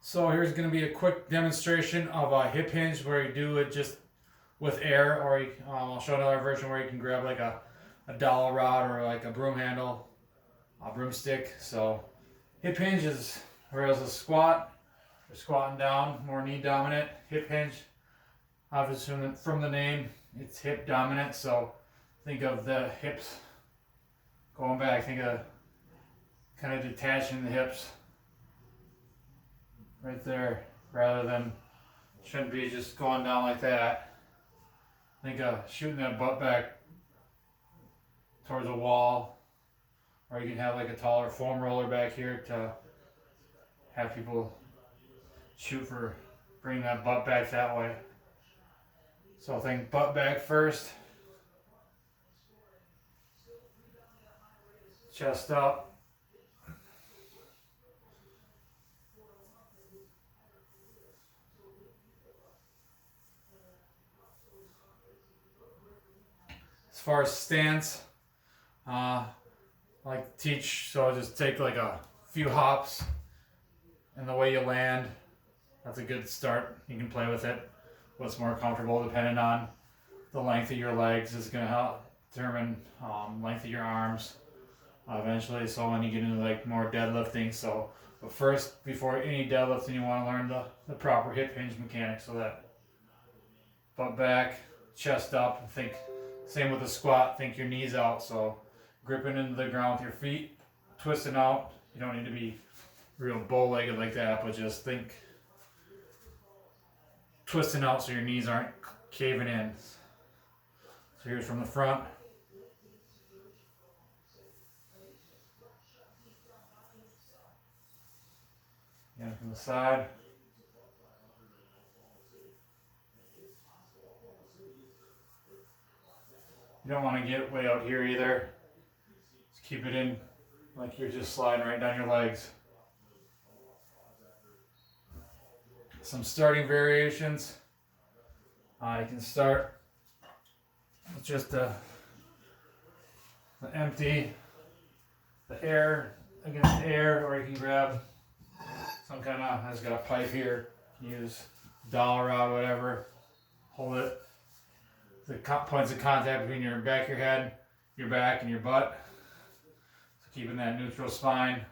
So here's going to be a quick demonstration of a hip hinge where you do it just with air, or I'll show another version where you can grab like a dowel rod or like a broom handle, a broomstick. So hip hinge is whereas a squat, you're squatting down, more knee dominant. Hip hinge, obviously from the name, it's hip dominant. So think of the hips going back. Think of kind of detaching the hips right there, rather than shouldn't be just going down like that. Think of shooting that butt back towards a wall, or you can have like a taller foam roller back here to have people shoot for bringing that butt back that way. So think butt back first, chest up. As far as stance, I like to teach, so just take like a few hops, and the way you land, that's a good start. You can play with it. What's more comfortable depending on the length of your legs is going to help determine length of your arms eventually. So when you get into like more deadlifting, but first, before any deadlifting, you want to learn the proper hip hinge mechanics. So that butt back, chest up. Think same with the squat. Think your knees out. So gripping into the ground with your feet, twisting out. You don't need to be real bow-legged like that, but just think twisting out so your knees aren't caving in. So here's from the front. And from the side. You don't want to get way out here either. Just keep it in like you're just sliding right down your legs. Some starting variations. You can start with just the empty, the air against the air, or you can grab some kind of, has got a pipe here. Use dowel rod, whatever. Hold it. The points of contact between your back of your head, your back, and your butt. So keeping that neutral spine.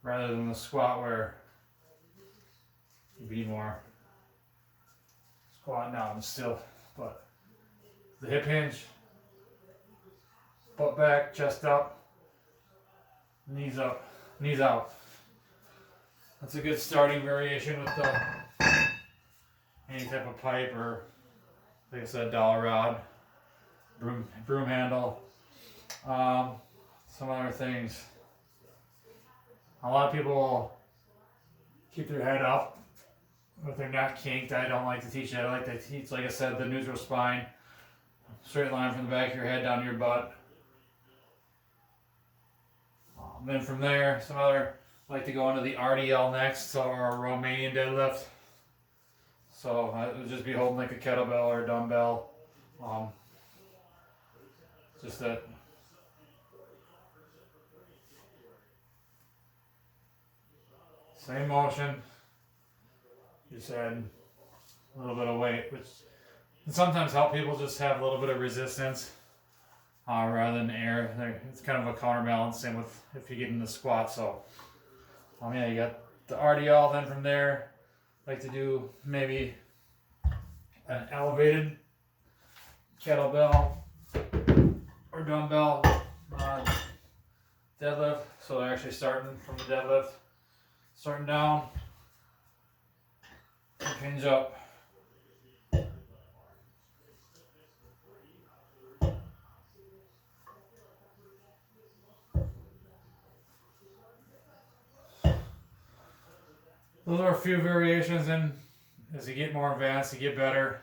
Rather than the squat where you'd be more squatting down and still. But the hip hinge, butt back, chest up, knees up, knees out. That's a good starting variation with any type of pipe, or like I said, dowel rod, broom handle. Some other things. A lot of people keep their head up, but they're not kinked. I don't like to teach that. I like to teach, like I said, the neutral spine, straight line from the back of your head down to your butt. Then from there, I like to go into the RDL next, or a Romanian deadlift. So it would just be holding like a kettlebell or a dumbbell. Just that. Same motion. Just add a little bit of weight, which can sometimes help people just have a little bit of resistance rather than air. It's kind of a counterbalance. Same with if you get in the squat. So, yeah, you got the RDL. Then from there, like to do maybe an elevated kettlebell or dumbbell deadlift. So they're actually starting from the deadlift. Starting down, hinge up. Those are a few variations, and as you get more advanced, you get better.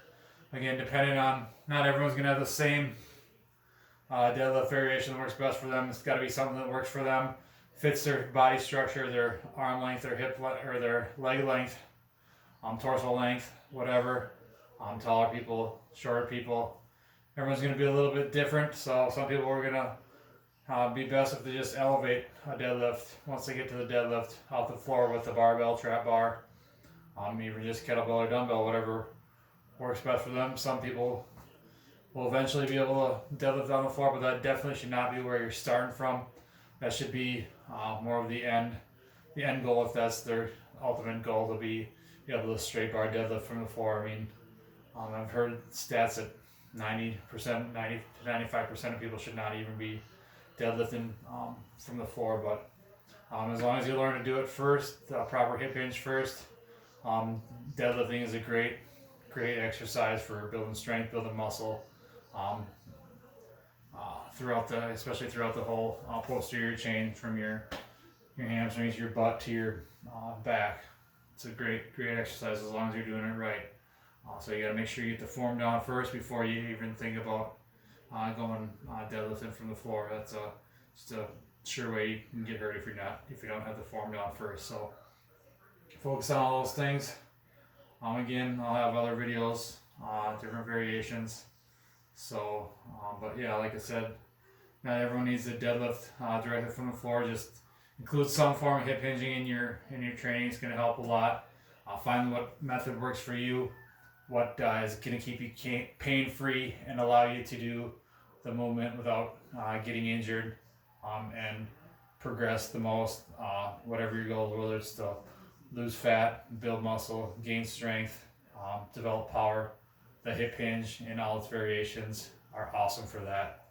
Again, depending on, not everyone's going to have the same deadlift variation that works best for them. It's got to be something that works for them, fits their body structure, their arm length, their hip or their leg length, torso length, whatever. Taller people, shorter people. everyone's going to be a little bit different. So some people are going to be best if they just elevate a deadlift once they get to the deadlift off the floor with the barbell, trap bar, even just kettlebell or dumbbell, whatever works best for them. Some people will eventually be able to deadlift on the floor, but that definitely should not be where you're starting from. That should be more of the end goal, if that's their ultimate goal, to be able to straight bar deadlift from the floor. I mean, I've heard stats that 90%, 90 to 95% of people should not even be deadlifting from the floor. But as long as you learn to do it first, proper hip hinge first, deadlifting is a great exercise for building strength, building muscle, especially throughout the whole posterior chain from your hamstrings, your butt to your back. It's a great exercise as long as you're doing it right. So you got to make sure you get the form down first before you even think about going deadlifting from the floor. That's just a sure way you can get hurt if you don't have the form down first. So focus on all those things. Again, I'll have other videos, different variations. So, but yeah, like I said, not everyone needs to deadlift directly from the floor. Just include some form of hip hinging in your training. It's going to help a lot. Find what method works for you, what is going to keep you pain free and allow you to do the movement without getting injured, and progress the most. Whatever your goals, whether it's to lose fat, build muscle, gain strength, develop power. The hip hinge and all its variations are awesome for that.